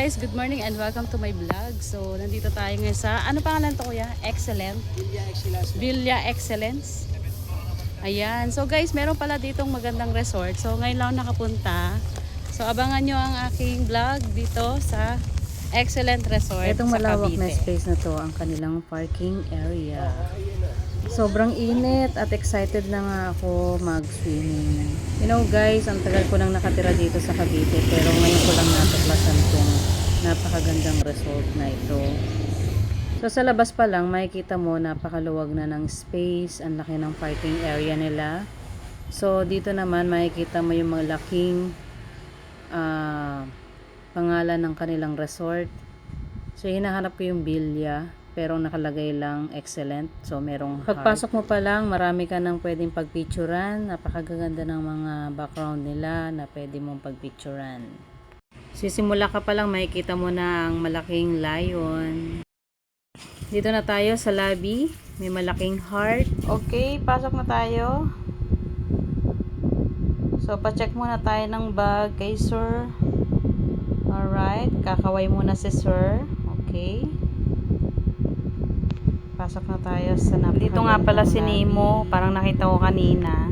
guys, good morning and welcome to my vlog. So, nandito tayo ngayon sa, ano pangalan to kuya? Excellent? Villa Excellence. Villa Excellence. Ayan. So guys, meron pala ditong magandang resort. So, ngayon lang nakapunta. So, abangan nyo ang aking vlog dito sa Excellent Resort Itong sa malawak Cavite. na space na to ang kanilang parking area. Sobrang init at excited na nga ako mag-swimming. You know guys, ang tagal ko nang nakatira dito sa Cavite pero ngayon ko lang natuklasan tong napakagandang resort na ito. So sa labas pa lang makikita mo napakaluwag na ng space, ang laki ng parking area nila. So dito naman makikita mo yung malaking pangalan ng kanilang resort. So hinahanap ko yung Villa pero nakalagay lang Excellent. So merong heart. Pagpasok mo pa lang marami ka nang pwedeng pagpicturan. Napakaganda ng mga background nila na pwede mong pagpicturan. Sisimula ka pa lang makikita mo na ang malaking lion. Dito na tayo sa lobby. May malaking heart. Okay, pasok na tayo. So pa-check muna tayo ng bag kay sir. Alright, kakaway muna si sir. Okay. Pasok na tayo sa napakagandang dito nga pala si Nemo, parang nakita ko kanina.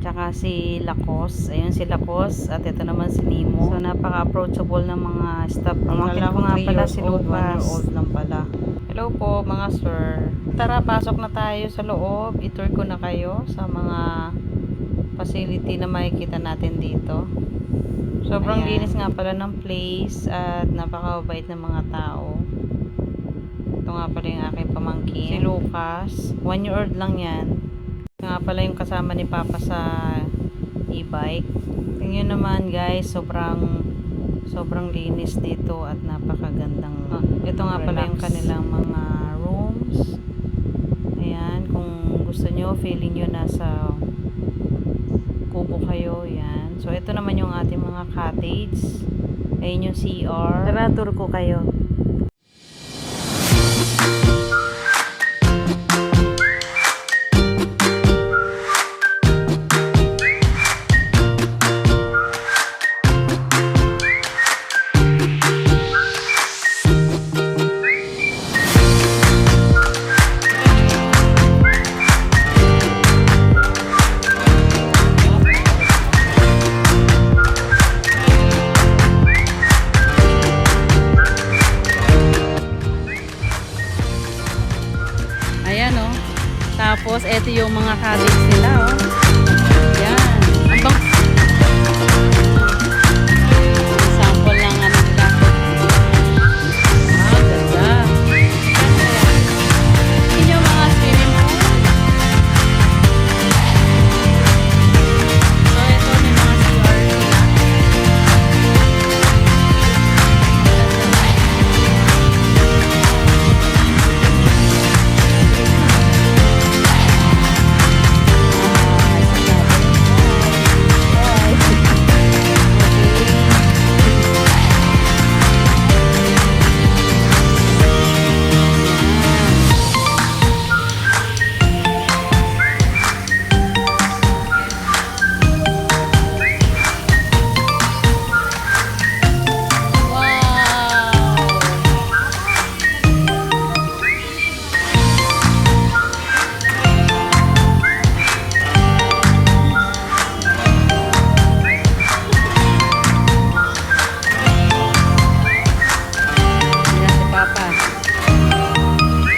Tsaka si Lacoste. Ayun si Lacoste at ito naman si Nemo. So napaka-approachable ng mga staff. Pamangkin ko nga pala si Lucas. 1 year old lang pala. Hello po mga sir. Tara, pasok na tayo sa loob. I-tour ko na kayo sa mga facility na makikita natin dito. Sobrang linis nga pala ng place at napakabait ng mga tao. Ito nga pala yung aking pamangkin. Si Lucas. 1 year old lang yan. Ito nga pala yung kasama ni Papa sa e-bike. Tingnan naman guys, sobrang linis dito at napakagandang. Ito nga pala yung kanilang mga rooms. Ayan, kung gusto nyo, feeling nyo nasa kubo kayo, yan. So, ito naman yung ating mga cottage. Ayun yung CR. Tara, tour ko kayo. Ayan o. Tapos, eto yung mga cottage nila o. Ayan. Ang bang... Sample lang ano nila. Ah, ganda. Yun yung mga swimming pool. So, ito may mga CR nila.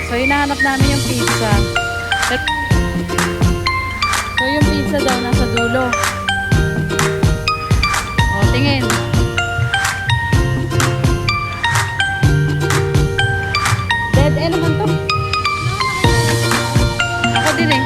So, hinahanap namin yung pizza. So, yung pizza daw nasa dulo. O, tingin. Dead end naman to. Ako din eh.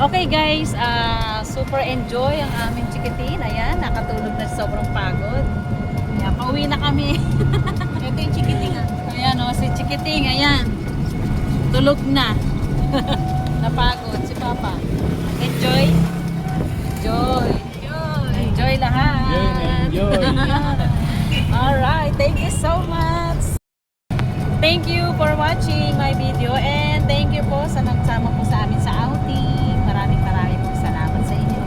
Okay guys, super enjoy ang aming chikitin. Ayan, nakatulog na sa sobrang pagod. Ayan, pauwi na kami. Ito yung chikiting ah. Ayan o, si chikiting, ayan. Tulog na. Napagod si Papa. Enjoy? Enjoy. Enjoy lahat. Enjoy. Alright, thank you so much. Thank you for watching my video and thank you po sa nagsama po sa amin sa outing. Maraming po salamat sa inyo.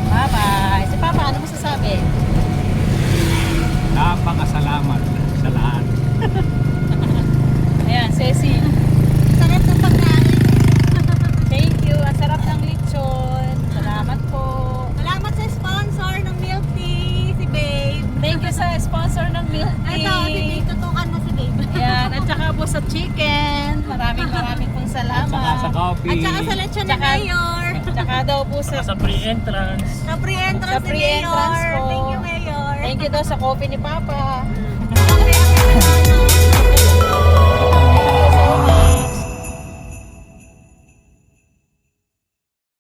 Bye-bye. Si Papa, ano mo sasabi? Napakasalamat sa lahat. Ayan, Ceci. Sarap ng pagkain. Thank you. Ang sarap ng lechon. Salamat po. Salamat sa sponsor ng milk tea, si Babe. Thank you sa sponsor ng milk tea. Ito, si Babe. Tutukan mo si Babe. Ayan, at saka po sa chicken. Maraming pong salamat. Saka sa coffee. At saka sa lechon ng Tsaka- Mayor. Tsaka daw po sa Sa pre-entrance. Sa pre-entrance Sa ni pre-entrance Mayor. po. Thank you, Mayor. Thank you daw sa coffee ni Papa. Okay, okay.